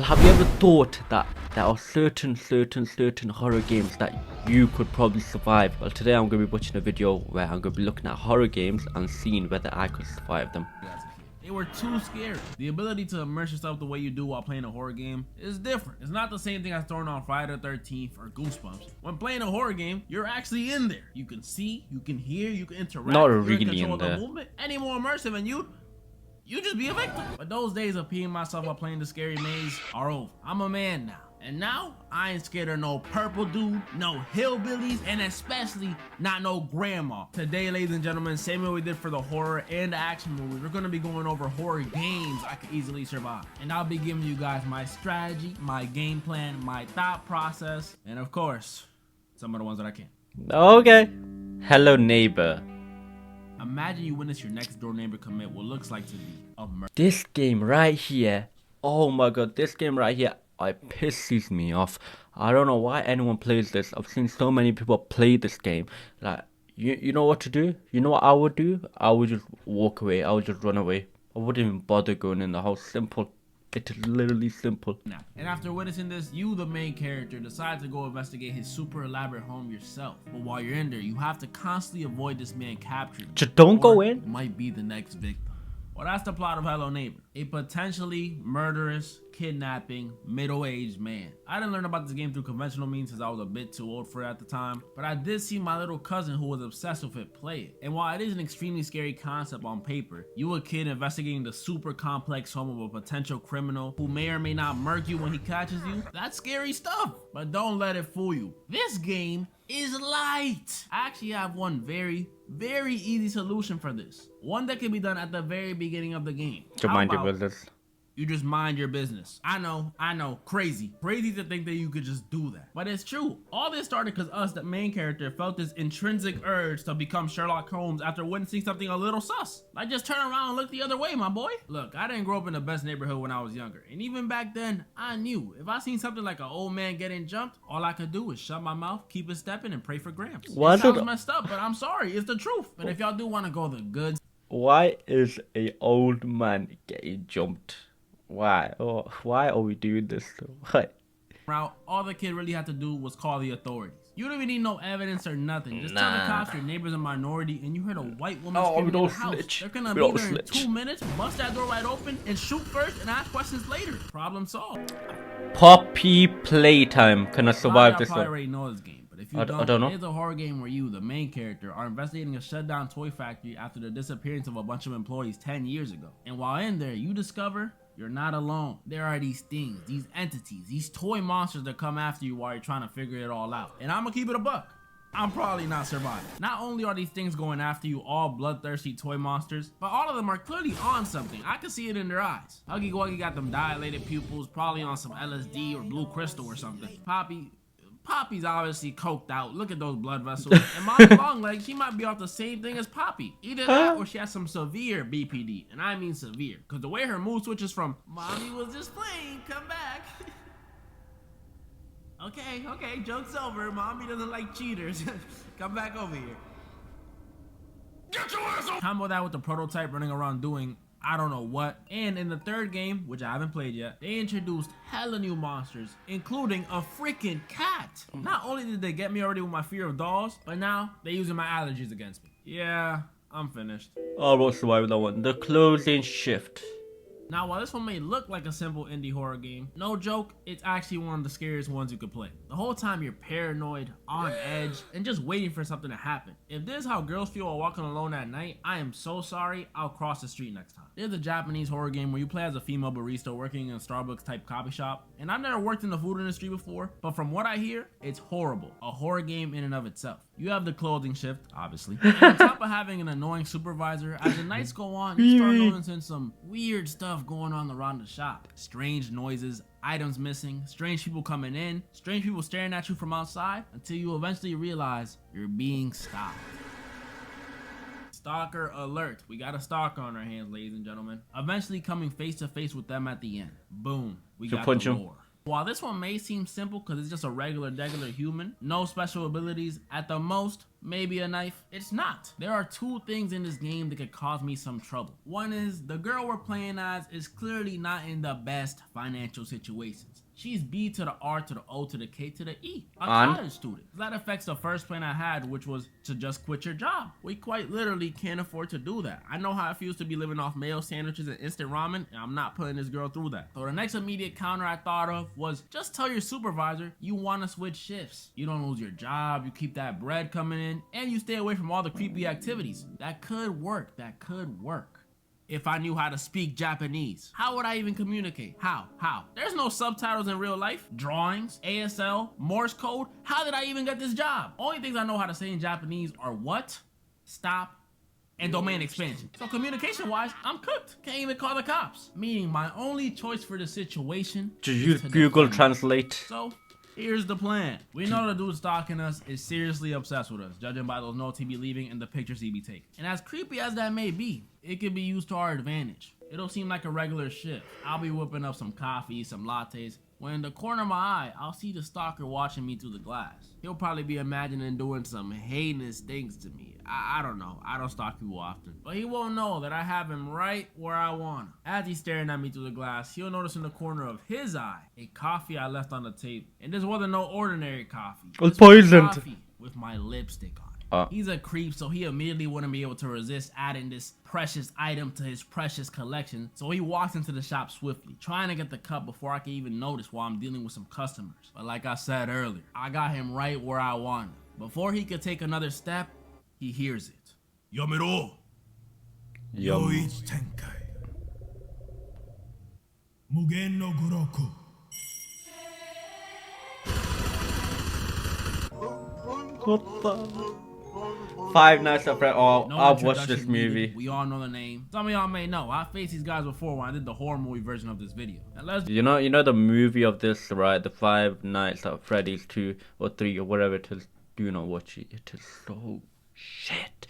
Have you ever thought that there are certain horror games that you could probably survive? Well, today I'm going to be watching a video where I'm going to be looking at horror games and seeing whether I could survive them. They were too scary. The ability to immerse yourself the way you do while playing a horror game is different. It's not the same thing as throwing on Friday the 13th or Goosebumps. When playing a horror game, you're actually in there. You can see, you can hear, you can interact. Not you're really in control in of there. the movement. Any more immersive and you just be a victim. But those days of peeing myself while playing the scary maze are over. I'm a man now. And now, I ain't scared of no purple dude, no hillbillies, and especially not no grandma. Today, ladies and gentlemen, same way we did for the horror and the action movies, we're gonna be going over horror games I could easily survive. And I'll be giving you guys my strategy, my game plan, my thought process, and of course, some of the ones that I can. Okay. Hello, neighbor. Imagine you witness your next door neighbor commit what looks like to be a murder. This game right here. Oh my god, this game right here. It pisses me off. I don't know why anyone plays this. I've seen so many people play this game. Like, you know what to do? You know what I would do? I would just walk away. I would just run away. I wouldn't even bother going in the house. Simple. It is literally simple. Now, and after witnessing this, you, the main character, decide to go investigate his super elaborate home yourself. But while you're in there, you have to constantly avoid this man capturing you. Just don't go Or in. Might be the next victim. Well, that's the plot of Hello Neighbor. A potentially murderous, kidnapping, middle-aged man. I didn't learn about this game through conventional means since I was a bit too old for it at the time, but I did see my little cousin who was obsessed with it play it. And while it is an extremely scary concept on paper, you a kid investigating the super complex home of a potential criminal who may or may not murk you when he catches you, that's scary stuff. But don't let it fool you. This game is light. I actually have one very easy solution for this. One that can be done at the very beginning of the game. To mind your business. You just mind your business. I know, crazy to think that you could just do that. But it's true. All this started because us, the main character, felt this intrinsic urge to become Sherlock Holmes after witnessing something a little sus. Like, just turn around and look the other way, my boy. Look, I didn't grow up in the best neighborhood when I was younger. And even back then, I knew if I seen something like an old man getting jumped, all I could do was shut my mouth, keep it stepping, and pray for Gramps. Why It sounds messed up, but I'm sorry, it's the truth. But if y'all do want to go the good, Why is a old man getting jumped? Why? Oh, why are we doing this? Why? route, all the kid really had to do was call the authorities. You don't even need no evidence or nothing. Just tell the cops your neighbor's a minority and you heard a white woman screaming in the house. Snitch. They're gonna be there in 2 minutes, bust that door wide open, and shoot first and ask questions later. Problem solved. Poppy playtime. Can I survive this probably one? already know this game, but if you I don't know. It's a horror game where you, the main character, are investigating a shut down toy factory after the disappearance of a bunch of employees 10 years ago. And while in there, you discover you're not alone. There are these things, these entities, these toy monsters that come after you while you're trying to figure it all out. And I'm gonna keep it a buck. I'm probably not surviving. Not only are these things going after you, all bloodthirsty toy monsters, but all of them are clearly on something. I can see it in their eyes. Huggy Wuggy got them dilated pupils, probably on some LSD or blue crystal or something. Poppy's obviously coked out. Look at those blood vessels. And Mommy Longlegs, she might be off the same thing as Poppy. Either that or she has some severe BPD. And I mean severe. Because the way her mood switches from, Mommy was just playing, come back. Okay, joke's over. Mommy doesn't like cheaters. Come back over here. Get your ass over! Combo that with the prototype running around doing I don't know what. And in the third game, which I haven't played yet, they introduced hella new monsters, including a freaking cat. Not only did they get me already with my fear of dolls, but now they're using my allergies against me. Yeah, I'm finished. I won't survive that one. The closing shift. Now, while this one may look like a simple indie horror game, no joke, it's actually one of the scariest ones you could play. The whole time you're paranoid, on edge, and just waiting for something to happen. If this is how girls feel while walking alone at night, I am so sorry, I'll cross the street next time. There's a Japanese horror game where you play as a female barista working in a Starbucks type coffee shop. And I've never worked in the food industry before, but from what I hear, it's horrible. A horror game in and of itself. You have the clothing shift, obviously. And on top of having an annoying supervisor, as the nights go on, you start noticing some weird stuff going on around the shop. Strange noises, items missing, strange people coming in, strange people staring at you from outside, until you eventually realize you're being stalked. Stalker alert. We got a stalker on our hands, ladies and gentlemen. Eventually coming face to face with them at the end. Boom. We got the lore. While this one may seem simple because it's just a regular human, no special abilities, at the most, maybe a knife. It's not. There are two things in this game that could cause me some trouble. One is the girl we're playing as is clearly not in the best financial situations. She's B to the R to the O to the K to the E, a college student. That affects the first plan I had, which was to just quit your job. We quite literally can't afford to do that. I know how it feels to be living off mayo sandwiches and instant ramen, and I'm not putting this girl through that. So the next immediate counter I thought of was just tell your supervisor you want to switch shifts. You don't lose your job, you keep that bread coming in, and you stay away from all the creepy activities. That could work. That could work. If I knew how to speak Japanese, how would I even communicate? How? There's no subtitles in real life. Drawings, ASL, Morse code. How did I even get this job? Only things I know how to say in Japanese are what, stop, and domain expansion. So communication-wise, I'm cooked. Can't even call the cops. Meaning my only choice for the situation to use Google Translate. So here's the plan. We know the dude stalking us is seriously obsessed with us, judging by those notes he be leaving and the pictures he be taking. And as creepy as that may be, it could be used to our advantage. It'll seem like a regular shift. I'll be whipping up some coffee, some lattes, when in the corner of my eye, I'll see the stalker watching me through the glass. He'll probably be imagining doing some heinous things to me. I don't know. I don't stalk people often. But he won't know that I have him right where I want him. As he's staring at me through the glass, he'll notice in the corner of his eye a coffee I left on the table. And this wasn't no ordinary coffee. It was poisoned. Coffee with my lipstick on it. He's a creep, so he immediately wouldn't be able to resist adding this precious item to his precious collection. So he walks into the shop swiftly, trying to get the cup before I can even notice while I'm dealing with some customers. But like I said earlier, I got him right where I want him. Before he could take another step, he hears it. Yamero. Yoichi Tenkai. Mugen no Goroku. What the? Five Nights at Freddy's. Oh, No I've watched this introduction needed. movie. We all know the name. Some of y'all may know. I faced these guys before when I did the horror movie version of this video. And let's You know the movie of this, right? The Five Nights at Freddy's 2 or 3 or whatever it is. Do you not watch it? It is so shit.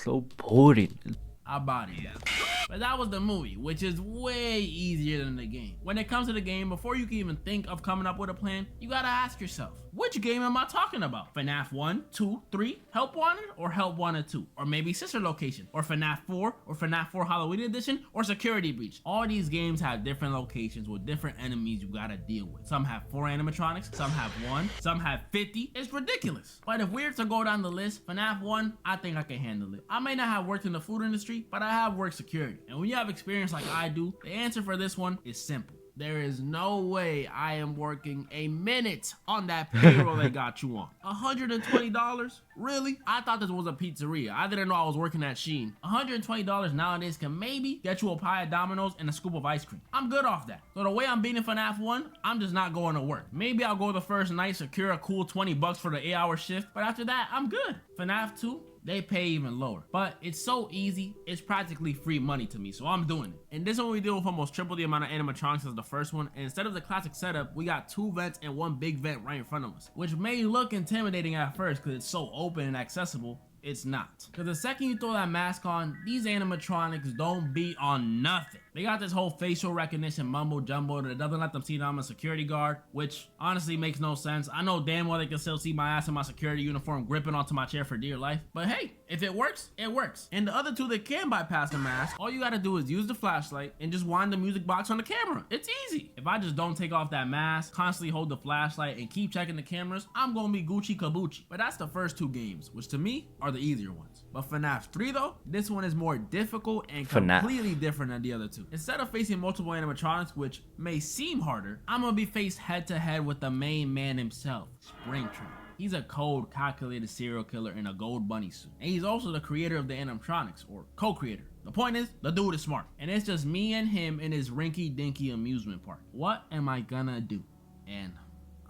So boring. I bodied them. But that was the movie, which is way easier than the game. When it comes to the game, before you can even think of coming up with a plan, you gotta ask yourself, which game am I talking about? FNAF 1, 2, 3, Help Wanted, or Help Wanted 2? Or maybe Sister Location, or FNAF 4, or FNAF 4 Halloween Edition, or Security Breach. All these games have different locations with different enemies you gotta deal with. Some have 4 animatronics, some have 1, some have 50. It's ridiculous. But if we're to go down the list, FNAF 1, I think I can handle it. I may not have worked in the food industry, but I have worked security. And when you have experience like I do, the answer for this one is simple. There is no way I am working a minute on that payroll they got you on. $120? Really? I thought this was a pizzeria. I didn't know I was working at Shein. $120 nowadays can maybe get you a pie of Domino's and a scoop of ice cream. I'm good off that. So the way I'm beating FNAF 1, I'm just not going to work. Maybe I'll go the first night, secure a cool 20 bucks for the 8-hour shift, but after that, I'm good. FNAF 2, they pay even lower. But it's so easy, it's practically free money to me, so I'm doing it. And this one we deal with almost triple the amount of animatronics as the first one, and instead of the classic setup, we got 2 vents and 1 big vent right in front of us, which may look intimidating at first because it's so open and accessible. It's not. Because the second you throw that mask on, these animatronics don't beat on nothing. They got this whole facial recognition mumbo jumbo that doesn't let them see that I'm a security guard, which honestly makes no sense. I know damn well they can still see my ass in my security uniform gripping onto my chair for dear life. But hey, if it works, it works. And the other 2 that can bypass the mask, all you gotta do is use the flashlight and just wind the music box on the camera. It's easy. If I just don't take off that mask, constantly hold the flashlight, and keep checking the cameras, I'm gonna be Gucci Kabuchi. But that's the first 2 games, which to me are the easier ones. But FNAF 3 though, this one is more difficult and completely different than the other 2. Instead of facing multiple animatronics, which may seem harder, I'm gonna be faced head to head with the main man himself, Springtrap. He's a cold, calculated serial killer in a gold bunny suit. And he's also the creator of the animatronics, or co-creator. The point is, the dude is smart. And it's just me and him in his rinky-dinky amusement park. What am I gonna do? And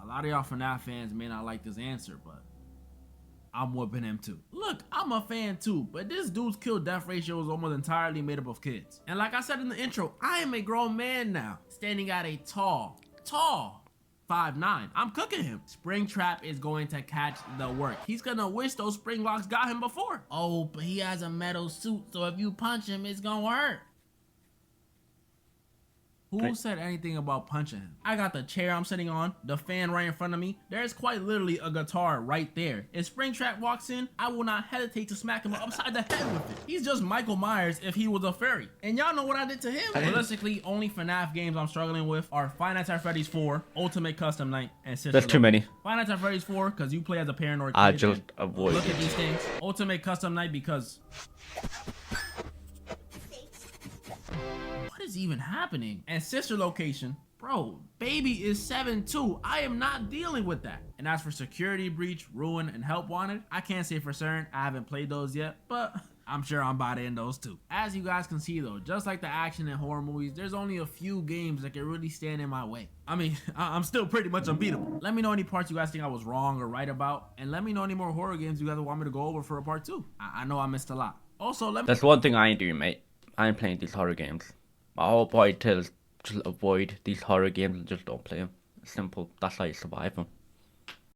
a lot of y'all FNAF fans may not like this answer, but I'm whooping him too. Look, I'm a fan too, but this dude's kill-death ratio is almost entirely made up of kids. And like I said in the intro, I am a grown man now, standing at a tall 5'9". I'm cooking him. Springtrap is going to catch the work. He's gonna wish those spring locks got him before. Oh, but he has a metal suit, so if you punch him, it's gonna hurt. Who said anything about punching him? I got the chair I'm sitting on, the fan right in front of me. There's quite literally a guitar right there. If Springtrap walks in, I will not hesitate to smack him upside the head with it. He's just Michael Myers if he was a fairy. And y'all know what I did to him? Realistically, only FNAF games I'm struggling with are Five Nights at Freddy's 4, Ultimate Custom Night, and Sister There's too many. Five Nights at Freddy's 4 because you play as a paranoid I kid just and avoid look it. at these things. Ultimate Custom Night because... What is even happening? And Sister Location, bro, baby is 7'2". I am not dealing with that. And as for Security Breach, Ruin, and Help Wanted, I can't say for certain. I haven't played those yet, but I'm sure I'm about to end those too. As you guys can see though, just like the action in horror movies, there's only a few games that can really stand in my way. I mean, I'm still pretty much unbeatable. Let me know any parts you guys think I was wrong or right about, and let me know any more horror games you guys want me to go over for a part 2. I know I missed a lot. Also, let me... That's one thing I ain't doing, mate. I ain't playing these horror games. My whole point is just avoid these horror games and just don't play them. Simple. That's how you survive them.